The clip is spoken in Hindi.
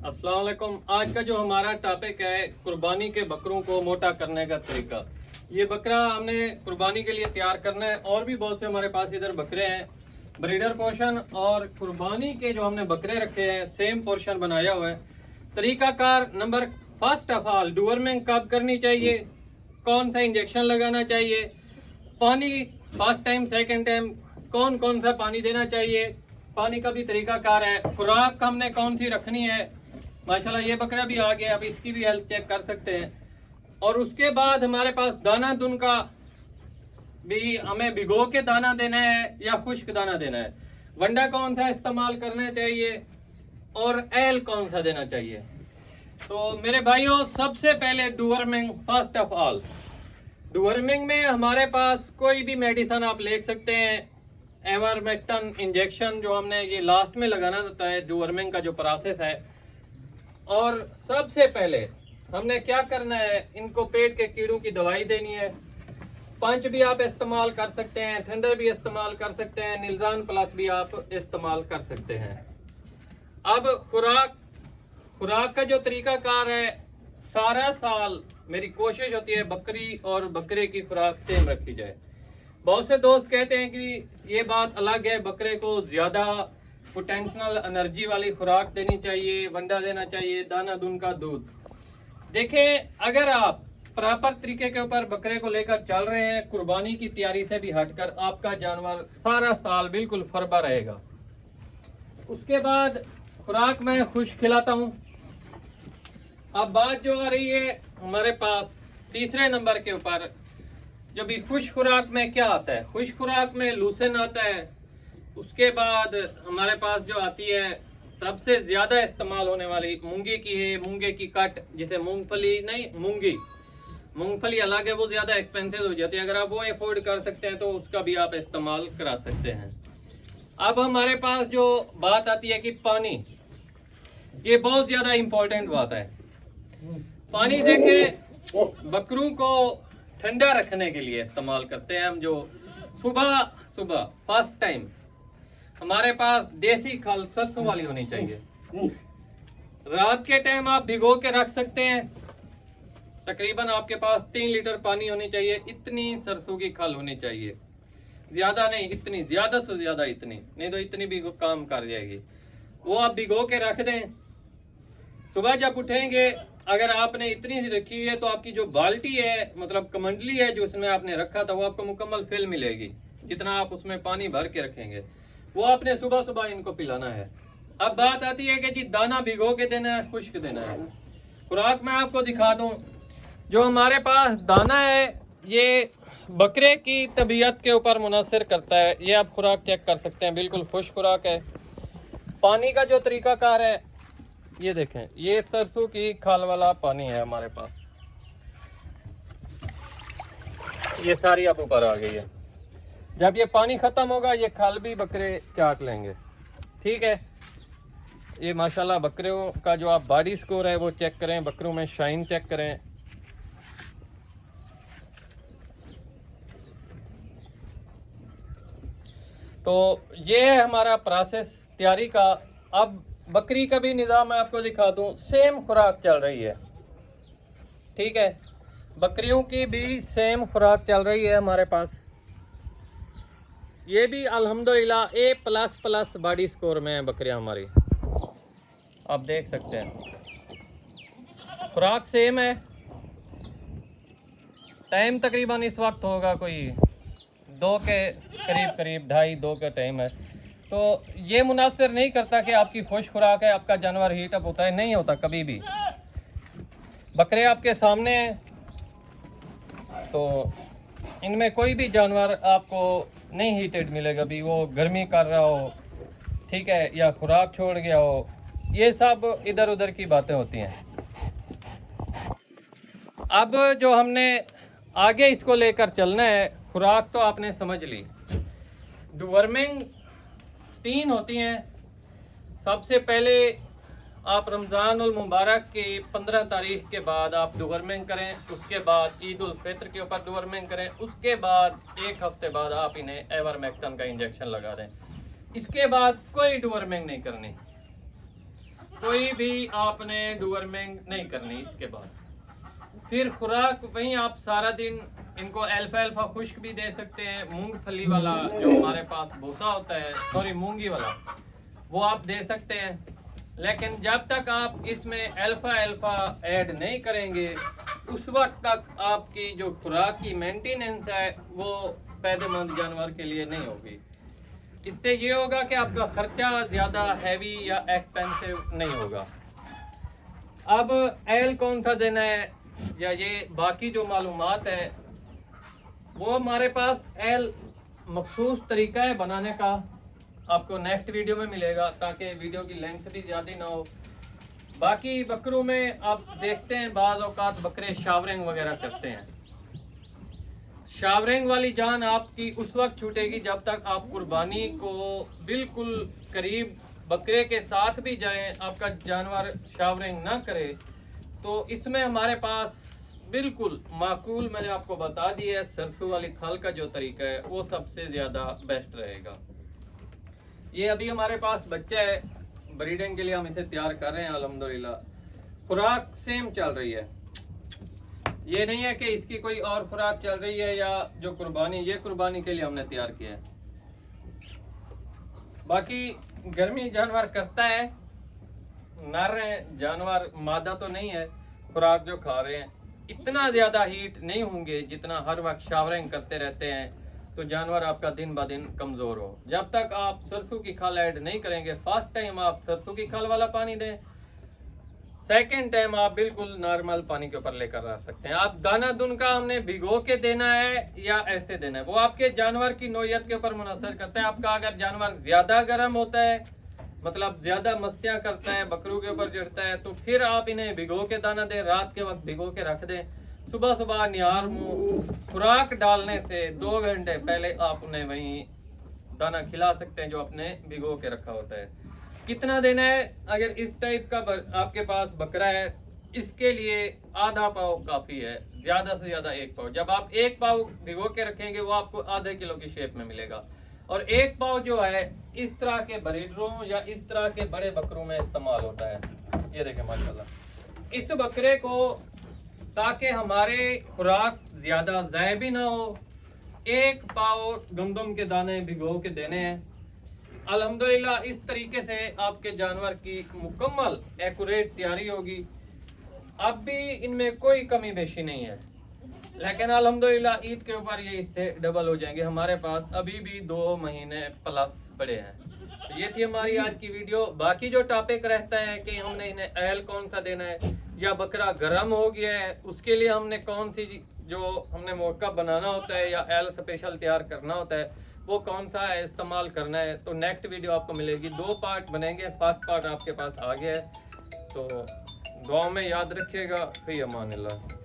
अस्सलाम वालेकुम। आज का जो हमारा टॉपिक है कुर्बानी के बकरों को मोटा करने का तरीका। ये बकरा हमने कुर्बानी के लिए तैयार करना है और भी बहुत से हमारे पास इधर बकरे हैं। ब्रीडर पोर्शन और कुर्बानी के जो हमने बकरे रखे हैं सेम पोर्शन बनाया हुआ है। तरीकाकार नंबर फर्स्ट ऑफ ऑल डूवर्मिंग कब करनी चाहिए, कौन सा इंजेक्शन लगाना चाहिए, पानी फर्स्ट टाइम सेकेंड टाइम कौन कौन सा पानी देना चाहिए, पानी का भी तरीकाकार है, खुराक हमने कौन सी रखनी है। माशाल्लाह ये बकरा भी आ गया, अब इसकी भी हेल्थ चेक कर सकते हैं। और उसके बाद हमारे पास दाना दुन का भी, हमें भिगो के दाना देना है या खुश्क दाना देना है, वंडा कौन सा इस्तेमाल करना चाहिए और एल कौन सा देना चाहिए। तो मेरे भाइयों, सबसे पहले डूवर्मिंग फर्स्ट ऑफ ऑल। डूवर्मिंग में हमारे पास कोई भी मेडिसिन आप ले सकते हैं। एवरमेक्टन इंजेक्शन जो हमने ये लास्ट में लगाना होता है डूवर्मिंग का जो प्रोसेस है। और सबसे पहले हमने क्या करना है, इनको पेट के कीड़ों की दवाई देनी है। पंच भी आप इस्तेमाल कर सकते हैं, ठंडर भी इस्तेमाल कर सकते हैं, निल्जान प्लस भी आप इस्तेमाल कर सकते हैं। अब खुराक का जो तरीकाकार है, सारा साल मेरी कोशिश होती है बकरी और बकरे की खुराक सेम रखी जाए। बहुत से दोस्त कहते हैं कि ये बात अलग है, बकरे को ज्यादा पोटेंशियल एनर्जी वाली खुराक देनी चाहिए, वंडा देना चाहिए, दाना दुन का दूध। देखें, अगर आप प्रॉपर तरीके के ऊपर बकरे को लेकर चल रहे हैं, कुर्बानी की तैयारी से भी हटकर, आपका जानवर सारा साल बिल्कुल फरबा रहेगा। उसके बाद खुराक मैं खुश खिलाता हूँ। अब बात जो आ रही है हमारे पास तीसरे नंबर के ऊपर, जो भी खुश खुराक में क्या आता है। खुश खुराक में लूसेन आता है। उसके बाद हमारे पास जो आती है सबसे ज्यादा इस्तेमाल होने वाली मूंगी की है, मूंगे की कट, जिसे मूंगफली नहीं, मूंगफली अलग है, वो ज्यादा एक्सपेंसिव हो जाती है। अगर आप वो अफोर्ड कर सकते हैं तो उसका भी आप इस्तेमाल करा सकते हैं। अब हमारे पास जो बात आती है कि पानी, ये बहुत ज्यादा इंपॉर्टेंट बात है। पानी देखें, बकरों को ठंडा रखने के लिए इस्तेमाल करते हैं हम। जो सुबह सुबह फर्स्ट टाइम हमारे पास देसी खल सरसों वाली होनी चाहिए। रात के टाइम आप भिगो के रख सकते हैं। तकरीबन आपके पास 3 लीटर पानी होनी चाहिए, इतनी सरसों की खल होनी चाहिए। ज्यादा नहीं, इतनी, ज्यादा से ज्यादा इतनी, नहीं तो इतनी भी काम कर जाएगी। वो आप भिगो के रख दें। सुबह जब उठेंगे, अगर आपने इतनी सी रखी हुई है तो आपकी जो बाल्टी है, मतलब कमंडली है जो उसमें आपने रखा था, वो आपको मुकम्मल फिल मिलेगी। जितना आप उसमें पानी भर के रखेंगे वो आपने सुबह सुबह इनको पिलाना है। अब बात आती है कि जी दाना भिगो के देना है, खुश्क देना है। खुराक में आपको दिखा दूं, जो हमारे पास दाना है ये बकरे की तबीयत के ऊपर मुनसर करता है। ये आप खुराक चेक कर सकते हैं, बिल्कुल खुश खुराक है। पानी का जो तरीकाकार है, ये देखें, ये सरसों की खाल वाला पानी है हमारे पास। ये सारी अब ऊपर आ गई है। जब ये पानी खत्म होगा, ये खाल भी बकरे चाट लेंगे। ठीक है। ये माशाल्लाह बकरियों का जो आप बॉडी स्कोर है वो चेक करें, बकरों में शाइन चेक करें। तो ये है हमारा प्रोसेस तैयारी का। अब बकरी का भी निज़ाम मैं आपको दिखा दूं, सेम खुराक चल रही है। ठीक है, बकरियों की भी सेम खुराक चल रही है हमारे पास। ये भी अल्हम्दुलिल्लाह A++ बॉडी स्कोर में है बकरियां हमारी, आप देख सकते हैं। खुराक सेम है। टाइम तकरीबन इस वक्त होगा कोई 2 के करीब, 2:30 का टाइम है। तो ये मुनासिर नहीं करता कि आपकी खुश खुराक है, आपका जानवर हीट अप होता है, नहीं होता कभी भी। बकरे आपके सामने हैं, तो इनमें कोई भी जानवर आपको नहीं हीटेड मिलेगा भी, वो गर्मी कर रहा हो, ठीक है, या खुराक छोड़ गया हो। ये सब इधर उधर की बातें होती हैं। अब जो हमने आगे इसको लेकर चलना है, खुराक तो आपने समझ ली। डूवर्मिंग 3 होती हैं। सबसे पहले आप रमज़ान उल मुबारक की 15 तारीख के बाद आप डूवर्मिंग करें, उसके बाद ईद उल फित्र के ऊपर डूवर्मिंग करें, उसके बाद 1 हफ्ते बाद आप इन्हें एवरमेक्टन का इंजेक्शन लगा दें। इसके बाद कोई डूवर्मिंग नहीं करनी। कोई भी आपने डूवर्मिंग नहीं करनी। इसके बाद फिर खुराक वहीं आप सारा दिन इनको अल्फा अल्फा खुश्क भी दे सकते हैं, मूंगफली वाला जो हमारे पास भूसा होता है, सॉरी मूंगी वाला, वो आप दे सकते हैं। लेकिन जब तक आप इसमें अल्फा अल्फा ऐड नहीं करेंगे उस वक्त तक आपकी जो खुराक की मेंटेनेंस है वो फायदेमंद जानवर के लिए नहीं होगी। इससे ये होगा कि आपका खर्चा ज़्यादा हैवी या एक्सपेंसिव नहीं होगा। अब एल कौन सा देना है या ये बाकी जो मालूमात है वो हमारे पास एल मखसूस तरीका है बनाने का, आपको नेक्स्ट वीडियो में मिलेगा ताकि वीडियो की लेंथ भी ज़्यादा ना हो। बाकी बकरों में आप देखते हैं बाज़ औक़ात बकरे शावरिंग वगैरह करते हैं। शावरिंग वाली जान आपकी उस वक्त छूटेगी जब तक आप कुर्बानी को बिल्कुल करीब बकरे के साथ भी जाएं, आपका जानवर शावरिंग ना करे। तो इसमें हमारे पास बिल्कुल माकूल मैंने आपको बता दिया है, सरसों वाली खल का जो तरीका है वो सबसे ज़्यादा बेस्ट रहेगा। ये अभी हमारे पास बच्चा है, ब्रीडिंग के लिए हम इसे तैयार कर रहे हैं अल्हम्दुलिल्लाह। खुराक सेम चल रही है, ये नहीं है कि इसकी कोई और खुराक चल रही है या जो कुर्बानी, ये कुर्बानी के लिए हमने तैयार किया है। बाकी गर्मी जानवर करता है, नर है जानवर, मादा तो नहीं है। खुराक जो खा रहे हैं इतना ज़्यादा हीट नहीं होंगे जितना हर वक्त शावरिंग करते रहते हैं तो जानवर आपका दिन ब दिन कमज़ोर हो। जब तक आप सरसों की खल ऐड नहीं करेंगे, फर्स्ट टाइम आप सरसों की खल वाला पानी दें, सेकेंड टाइम आप बिल्कुल नॉर्मल पानी के ऊपर लेकर रह सकते हैं। आप दाना दुन का हमने भिगो के देना है या ऐसे देना है, वो आपके जानवर की नौयत के ऊपर मुनसर करता है। आपका अगर जानवर ज़्यादा गर्म होता है, मतलब ज़्यादा मस्तियाँ करता है, बकरों के ऊपर चढ़ता है, तो फिर आप इन्हें भिगो के दाना दें, रात के वक्त भिगो के रख दें। सुबह सुबह निहार मुँह खुराक डालने से 2 घंटे पहले आप उन्हें वहीं दाना खिला सकते हैं जो आपने भिगो के रखा होता है। कितना देना है? अगर इस टाइप का आपके पास बकरा है, इसके लिए आधा पाव काफ़ी है, ज़्यादा से ज़्यादा 1 पाव। जब आप 1 पाव भिगो के रखेंगे वो आपको आधे किलो की शेप में मिलेगा। और 1 पाव जो है इस तरह के ब्रीडरों या इस तरह के बड़े बकरों में इस्तेमाल होता है। ये देखें माशाल्लाह, इस बकरे को ताकि हमारे खुराक ज़्यादा ज़ाय भी ना हो, 1 पाव गंदम के दाने भिगो के देने हैं। अल्हम्दुलिल्लाह इस तरीके से आपके जानवर की मुकम्मल एक्यूरेट तैयारी होगी। अब भी इनमें कोई कमी बेशी नहीं है, लेकिन अल्हम्दुलिल्लाह ईद के ऊपर ये इससे डबल हो जाएंगे। हमारे पास अभी भी 2 महीने प्लस पड़े हैं। तो ये थी हमारी आज की वीडियो। बाकी जो टॉपिक रहता है कि हमने इन्हें एल कौन सा देना है या बकरा गर्म हो गया है उसके लिए हमने कौन सी जो हमने मोटका बनाना होता है या एल स्पेशल तैयार करना होता है वो कौन सा इस्तेमाल करना है, तो नेक्स्ट वीडियो आपको मिलेगी। 2 पार्ट बनेंगे, फर्स्ट पार्ट आपके पास आ गया है। तो दुआ में याद रखिएगा। फी अमान अल्लाह।